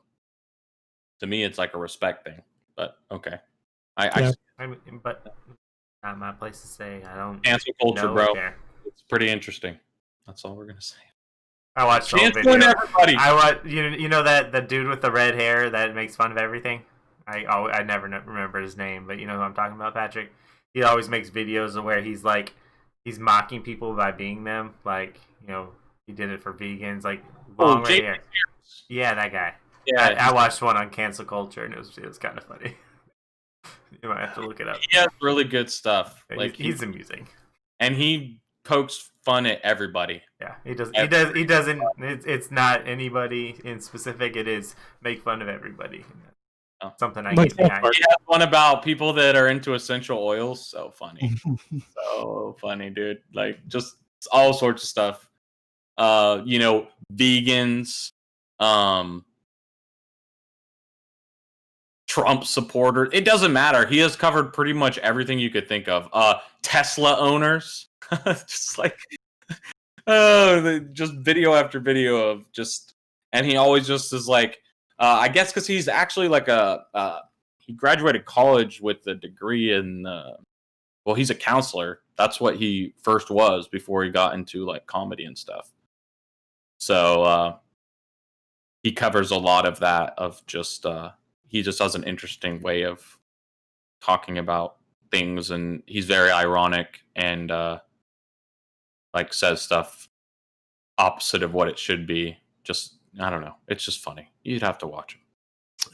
S2: to me, it's like a respect thing. But okay,
S1: Yeah.
S3: I mean, but not my place to say. I don't
S2: cancel culture,
S3: know
S2: bro.
S3: care.
S2: It's pretty interesting. That's all we're gonna say.
S3: I watched the whole
S2: Canceling
S3: video.
S2: everybody.
S3: I watch you know that the dude with the red hair that makes fun of everything. I never remember his name, but you know who I'm talking about, Patrick. He always makes videos of where he's mocking people by being them. Like, you know, he did it for vegans, like long red hair. Yeah, that guy.
S2: Yeah,
S3: I watched one on cancel culture, and it was kind of funny. You might have to look it up.
S2: he has really good stuff.
S3: Yeah,
S2: Like
S3: he's amusing,
S2: and he pokes fun at everybody.
S3: Yeah, he does. He does. He doesn't. It's not anybody in specific. It is make fun of everybody.
S2: Oh.
S3: Something I
S1: Like
S3: get behind.
S2: He has one about people that are into essential oils. So funny, so funny, dude. Like just all sorts of stuff. You know, vegans, Trump supporters. It doesn't matter. He has covered pretty much everything you could think of. Tesla owners, just like just video after video of just, and he always just is like, I guess because he's actually like he graduated college with a degree in, well, he's a counselor. That's what he first was before he got into like comedy and stuff. So he covers a lot of that of just, he just has an interesting way of talking about things, and he's very ironic and like says stuff opposite of what it should be. Just, I don't know. It's just funny. You'd have to watch him.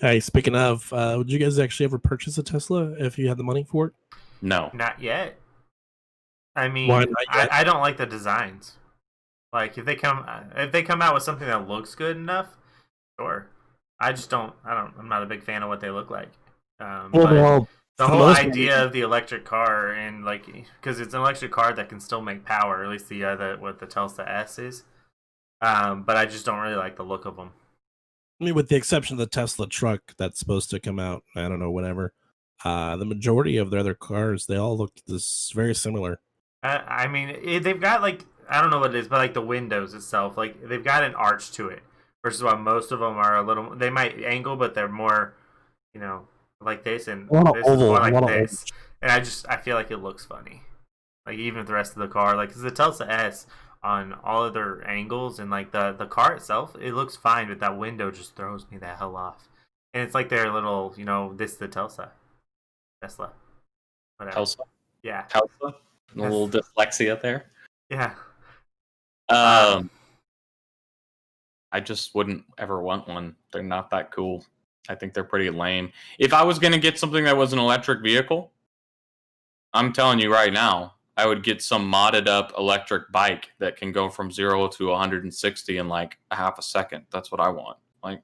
S1: Hey, speaking of, would you guys actually ever purchase a Tesla if you had the money for it?
S2: No.
S3: Not yet. I mean,
S1: Why not yet?
S3: I don't like the designs. Like if they come out with something that looks good enough, sure. I'm not a big fan of what they look like.
S1: Well,
S3: the whole idea of the electric car, and like, because it's an electric car that can still make power, at least what the Tesla S is. But I just don't really like the look of them.
S1: I mean, with the exception of the Tesla truck that's supposed to come out, I don't know, whatever. The majority of their other cars, they all look very similar.
S3: I mean, they've got like, I don't know what it is, but like the windows itself, like they've got an arch to it. Versus what most of them are a little, they might angle, but they're more, you know, like this, and this is more like this. And I feel like it looks funny. Like even with the rest of the car, like, because the Tesla S on all of their angles and like the car itself, it looks fine, but that window just throws me the hell off. And it's like their little, you know, this is the Tesla, whatever.
S2: Tesla?
S3: Yeah.
S2: Tesla? A little dyslexia there.
S3: Yeah.
S2: I just wouldn't ever want one. They're not that cool. I think they're pretty lame. If I was going to get something that was an electric vehicle, I'm telling you right now, I would get some modded up electric bike that can go from 0 to 160 in like a half a second. That's what I want. Like,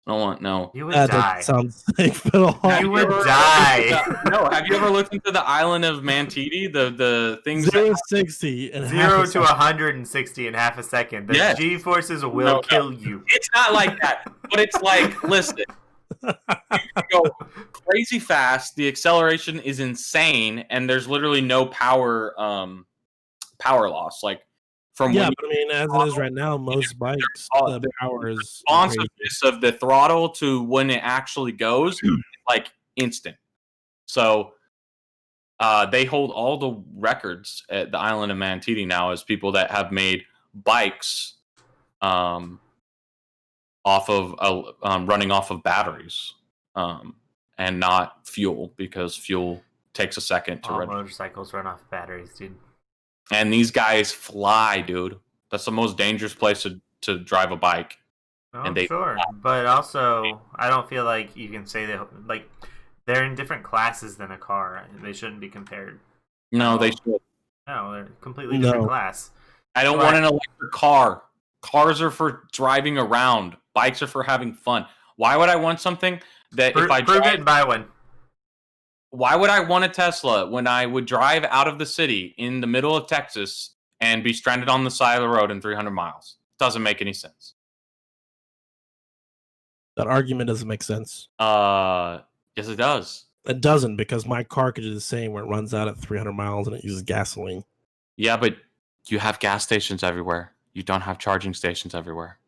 S2: I don't want, no.
S3: You would die.
S1: That sounds safe at all.
S3: You would die.
S2: No, have you ever looked into the island of Mantidi? The things
S1: 0-60 and
S3: 0 to 160 in half a second. The G forces will kill you.
S2: It's not like that, but it's like, listen, you can go crazy fast. The acceleration is insane, and there's literally no power loss. Like from
S1: but I mean, as it is right now, most bikes the power is
S2: responsiveness of the throttle to when it actually goes like instant. So they hold all the records at the island of Mantidi now as people that have made bikes off of running off of batteries and not fuel, because fuel takes a second to run.
S3: Motorcycles run off batteries, dude.
S2: And these guys fly, dude. That's the most dangerous place to drive a bike.
S3: Oh,
S2: and they
S3: sure, but also I don't feel like you can say that like they're in different classes than a car. They shouldn't be compared.
S2: No, they should.
S3: No, they're completely different class.
S2: I don't want an electric car. Cars are for driving around. Bikes are for having fun. Why would I want something that if I
S3: prove it and buy one?
S2: Why would I want a Tesla when I would drive out of the city in the middle of Texas and be stranded on the side of the road in 300 miles? Doesn't make any sense.
S1: That argument doesn't make sense.
S2: Yes, it does.
S1: It doesn't, because my car could do the same where it runs out at 300 miles and it uses gasoline.
S2: Yeah, but you have gas stations everywhere. You don't have charging stations everywhere.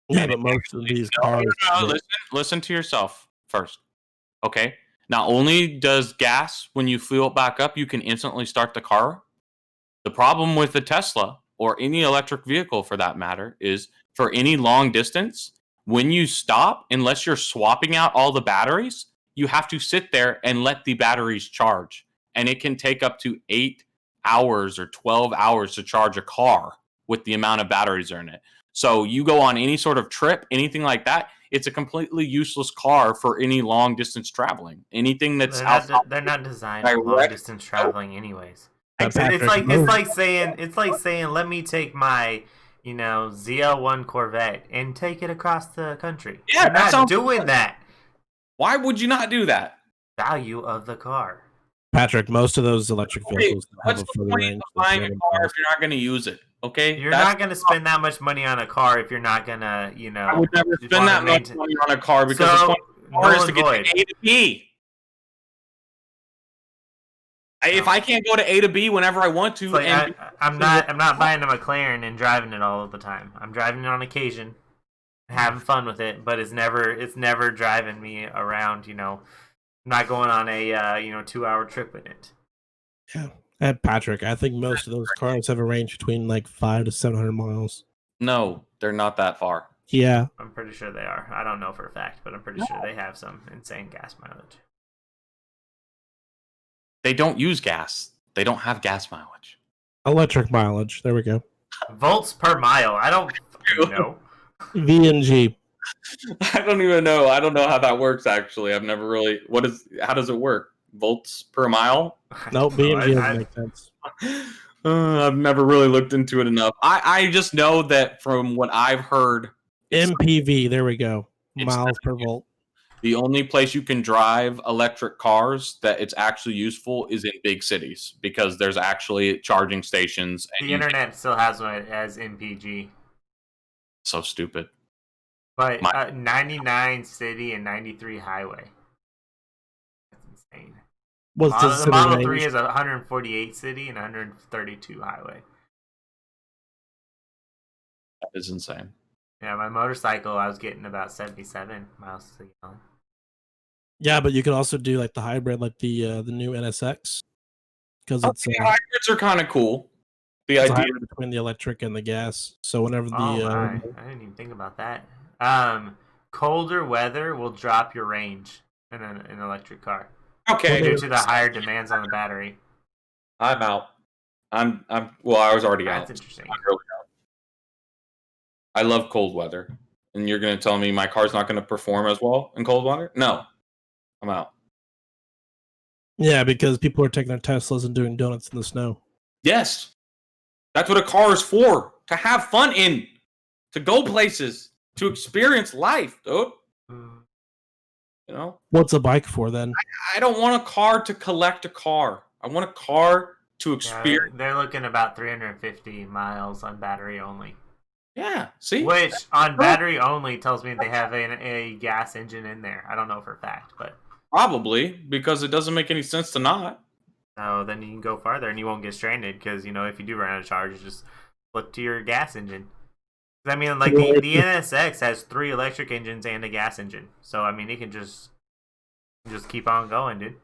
S1: Yeah, but most of these cars.
S2: No, listen to yourself first. Okay. Not only does gas, when you fuel it back up, you can instantly start the car. The problem with the Tesla, or any electric vehicle for that matter, is for any long distance, when you stop, unless you're swapping out all the batteries, you have to sit there and let the batteries charge. And it can take up to 8 hours or 12 hours to charge a car with the amount of batteries are in it. So you go on any sort of trip, anything like that, it's a completely useless car for any long distance traveling. Anything that's
S3: they're not designed for long distance traveling anyways. It's like saying let me take my ZL1 Corvette and take it across the country.
S2: Yeah,
S3: you're not doing that.
S2: Why would you not do that?
S3: Value of the car.
S1: Patrick, most of those electric vehicles
S2: have a further range. Buying a car if you're not going to use it? Okay,
S3: you're not going to spend that much money on a car if you're not going to,
S2: I would never spend that much money on a car because the point of the car is to get to A to B. If I can't go to A to B whenever I want to,
S3: I'm not buying a McLaren and driving it all of the time. I'm driving it on occasion, having fun with it, but it's never driving me around. I'm not going on a 2-hour trip in it.
S1: Yeah. And Patrick, I think most of those cars have a range between like 500 to 700 miles.
S2: No, they're not that far.
S1: Yeah.
S3: I'm pretty sure they are. I don't know for a fact, but I'm pretty sure they have some insane gas mileage.
S2: They don't use gas. They don't have gas mileage.
S1: Electric mileage. There we go.
S3: Volts per mile. I don't know.
S1: VNG.
S2: I don't even know. I don't know how that works, actually. I've never really... How does it work? Volts per mile?
S1: No, VNG doesn't make sense.
S2: I've never really looked into it enough. I just know that from what I've heard...
S1: MPV. There we go. Miles per volt.
S2: The only place you can drive electric cars that it's actually useful is in big cities because there's actually charging stations.
S3: The internet still has one as MPG.
S2: So stupid.
S3: But 99 city and 93 highway. That's insane. The Model 3 is 148 city and 132 highway.
S2: That is insane.
S3: Yeah, my motorcycle, I was getting about 77 miles a gallon.
S1: Yeah, but you could also do like the hybrid, like the new NSX, because
S2: hybrids are kind of cool. The idea
S1: between the electric and the gas. So whenever
S3: I didn't even think about that. Colder weather will drop your range in an electric car.
S2: Okay,
S3: due to the higher demands on the battery.
S2: I'm out. Well, I was already out.
S3: That's interesting.
S2: I'm really out. I love cold weather, and you're going to tell me my car's not going to perform as well in cold weather? No. I'm out.
S1: Yeah, because people are taking their Teslas and doing donuts in the snow.
S2: Yes. That's what a car is for. To have fun in. To go places. To experience life, dude.
S1: What's a bike for then?
S2: I don't want a car to collect a car. I want a car to experience.
S3: They're looking about 350 miles on battery only.
S2: Yeah, see?
S3: Which, on battery only, tells me they have a gas engine in there. I don't know for a fact, but...
S2: Probably, because it doesn't make any sense to not.
S3: No, then you can go farther and you won't get stranded, because, if you do run out of charge, you just flip to your gas engine. I mean, like, the NSX has 3 electric engines and a gas engine. So, I mean, it can just keep on going, dude.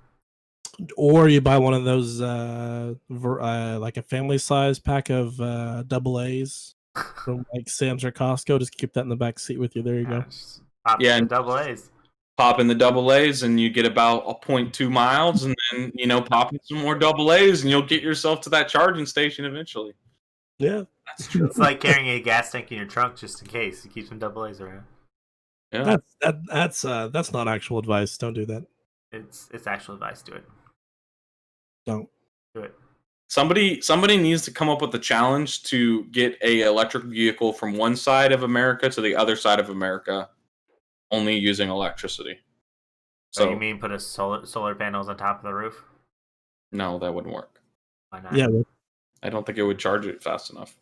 S1: Or you buy one of those, like a family-size pack of double A's from, like, Sam's or Costco. Just keep that in the back seat with you. There you go.
S3: Pop in the double A's.
S2: Pop in the double A's, and you get about a 0.2 miles, and then, pop in some more double A's, and you'll get yourself to that charging station eventually.
S1: Yeah.
S2: That's true.
S3: It's like carrying a gas tank in your trunk just in case. You keep some double A's around.
S2: Yeah.
S1: That's not actual advice. Don't do that.
S3: It's actual advice. Do it.
S1: Don't
S3: do it.
S2: Somebody needs to come up with a challenge to get a electric vehicle from one side of America to the other side of America, only using electricity.
S3: So you mean put a solar panels on top of the roof?
S2: No, that wouldn't work.
S3: Why not?
S1: Yeah.
S2: I don't think it would charge it fast enough.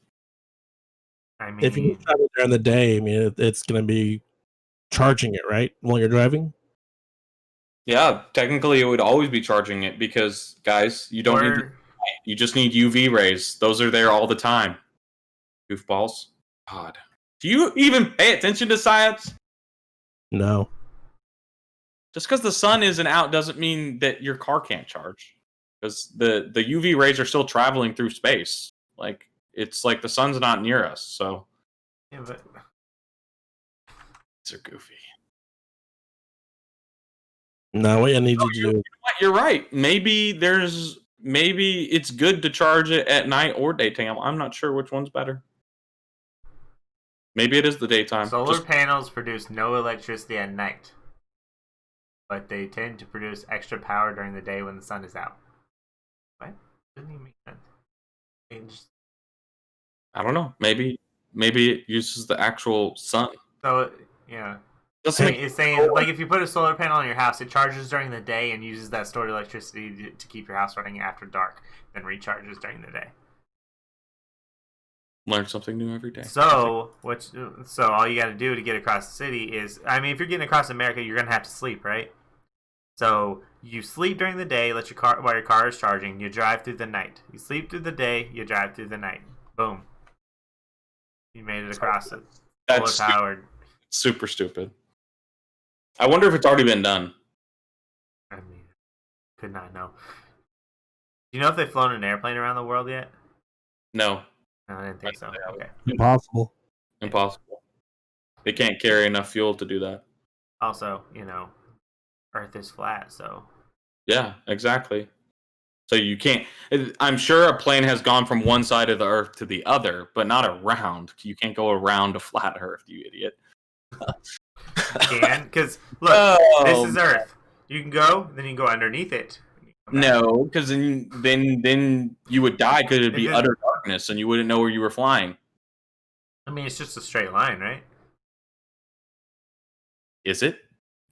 S3: I mean,
S1: if you travel during the day, I mean, it's going to be charging it, right, while you're driving.
S2: Yeah, technically it would always be charging it because, guys, you don't need. You just need UV rays. Those are there all the time. Goofballs. God, do you even pay attention to science?
S1: No.
S2: Just because the sun isn't out doesn't mean that your car can't charge. Because the UV rays are still traveling through space. Like, it's like the sun's not near us. So,
S3: Yeah, but
S2: these are goofy.
S1: No, what I need you to do.
S2: You're right. Maybe it's good to charge it at night or daytime. I'm not sure which one's better. Maybe it is the daytime.
S3: Solar panels produce no electricity at night, but they tend to produce extra power during the day when the sun is out. What? Doesn't even make sense.
S2: I don't know. Maybe it uses the actual sun.
S3: So yeah. It's saying like if you put a solar panel on your house, it charges during the day and uses that stored electricity to keep your house running after dark, then recharges during the day.
S2: Learn something new every day.
S3: So all you got to do to get across the city is, I mean, if you're getting across America, you're gonna have to sleep, right? So you sleep during the day, while your car is charging. You drive through the night. You sleep through the day. You drive through the night. Boom. You made it across it.
S2: That's
S3: solar powered.
S2: Super stupid. I wonder if it's already been done.
S3: I mean, could not know. Do you know if they've flown an airplane around the world yet?
S2: No.
S3: No, I didn't think so. Okay.
S1: Impossible.
S2: They can't carry enough fuel to do that.
S3: Also, Earth is flat, so.
S2: Yeah, exactly. So you can't. I'm sure a plane has gone from one side of the Earth to the other, but not around. You can't go around a flat Earth, you idiot.
S3: You can, because look, this is Earth. You can go, then you can go underneath it.
S2: No, because then you would die because it'd be utter darkness and you wouldn't know where you were flying.
S3: I mean, it's just a straight line, right?
S2: Is it?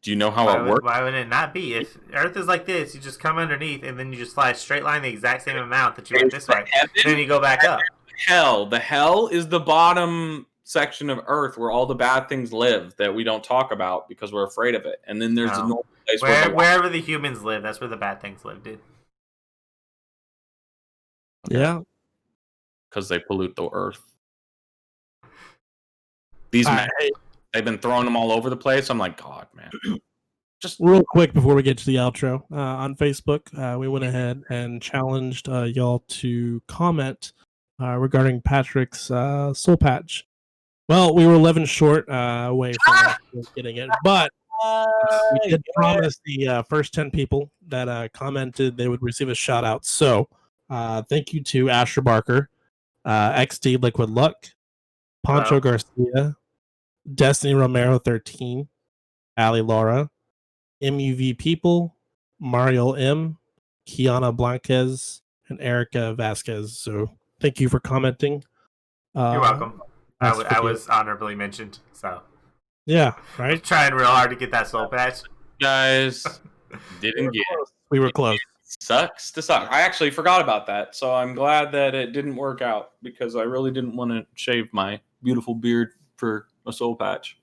S2: Do you know how it works?
S3: Why would it not be? If Earth is like this, you just come underneath and then you just fly a straight line the exact same amount that you went this way. Then you go back up.
S2: The hell is the bottom section of Earth where all the bad things live that we don't talk about because we're afraid of it. And then there's a normal place
S3: wherever the humans live, that's where the bad things live, dude.
S1: Yeah.
S2: Because they pollute the Earth. These men, they've been throwing them all over the place. I'm like, God, man.
S1: Just real quick before we get to the outro, on Facebook, we went ahead and challenged y'all to comment regarding Patrick's soul patch. Well, we were 11 short away from getting it, but we did promise the first 10 people that commented they would receive a shout out. So thank you to Asher Barker, XD Liquid Luck, Pancho Garcia, Destiny Romero 13, Ali Laura, MUV People, Mario M, Kiana Blanquez, and Erica Vasquez. So thank you for commenting.
S3: You're welcome. I was honorably mentioned, so
S1: yeah, right.
S3: I'm trying real hard to get that soul patch,
S2: guys. Didn't get it.
S1: We were close.
S2: Sucks to suck. I actually forgot about that, so I'm glad that it didn't work out because I really didn't want to shave my beautiful beard for a soul patch.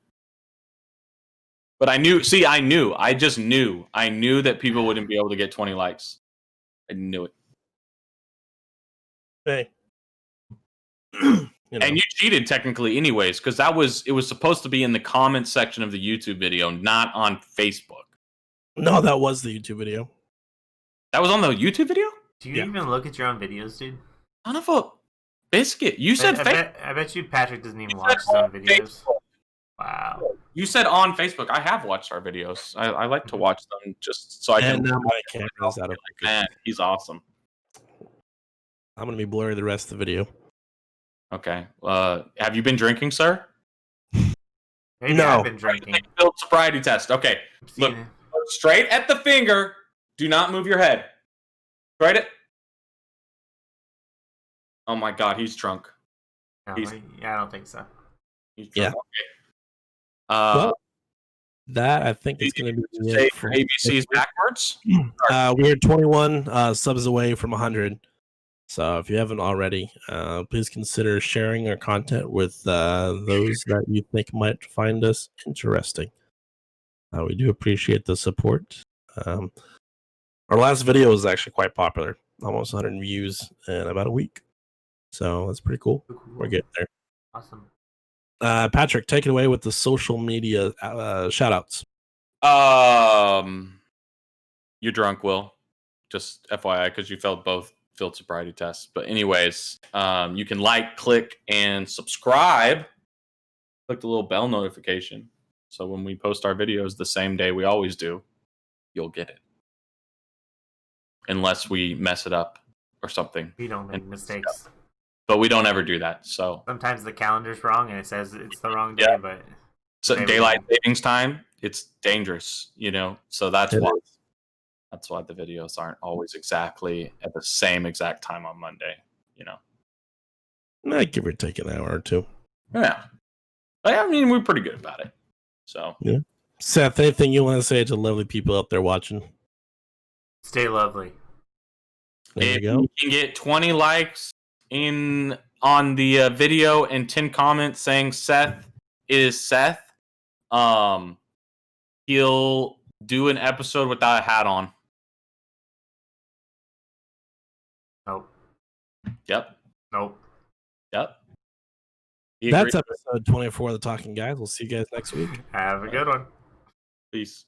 S2: But I knew that people wouldn't be able to get 20 likes. I knew it.
S1: Hey.
S2: And you cheated technically anyways, because it was supposed to be in the comments section of the YouTube video, not on Facebook.
S1: No, that was the YouTube video.
S2: That was on the YouTube video?
S3: Do you even look at your own videos, dude?
S2: Son of a biscuit. You said
S3: I bet you Patrick doesn't even watch his own videos. Facebook. Wow.
S2: You said on Facebook. I have watched our videos. I like to watch them just so I can.
S1: And my camera's out of focus.
S2: Man, he's awesome.
S1: I'm gonna be blurry the rest of the video.
S2: Okay. Have you been drinking, sir?
S3: Maybe no. I've been drinking.
S2: Field sobriety test. Okay. Look straight at the finger. Do not move your head. Right it. Oh my God, he's drunk.
S3: No, I don't think so.
S2: He's drunk.
S1: Yeah.
S2: Okay.
S1: Well, that I think is going to be
S2: it for ABCs backwards.
S1: We're 21 subs away from 100. So if you haven't already, please consider sharing our content with those that you think might find us interesting. We do appreciate the support. Our last video was actually quite popular, almost 100 views in about a week. So that's pretty cool. We're getting there.
S3: Awesome.
S1: Patrick, take it away with the social media shout outs.
S2: You're drunk, Will. Just FYI, because you failed both field sobriety tests. But anyways, you can like, click, and subscribe. Click the little bell notification. So when we post our videos the same day we always do, you'll get it. Unless we mess it up or something.
S3: We don't make mistakes.
S2: But we don't ever do that. So
S3: sometimes the calendar's wrong and it says it's the wrong day, but
S2: so daylight savings time, it's dangerous, So that's why. That's why the videos aren't always exactly at the same exact time on Monday,
S1: Give or take an hour or two.
S2: Yeah. I mean, we're pretty good about it. So
S1: yeah. Seth, anything you want to say to lovely people out there watching?
S3: Stay lovely.
S1: There
S2: you
S1: go.
S2: You can get 20 likes on the video and 10 comments saying Seth is Seth. He'll do an episode without a hat on.
S3: Nope.
S2: Yep.
S3: Nope.
S2: Yep.
S1: That's episode 24 of the Talking Guys. We'll see you guys next week.
S3: Have a good one.
S2: Peace.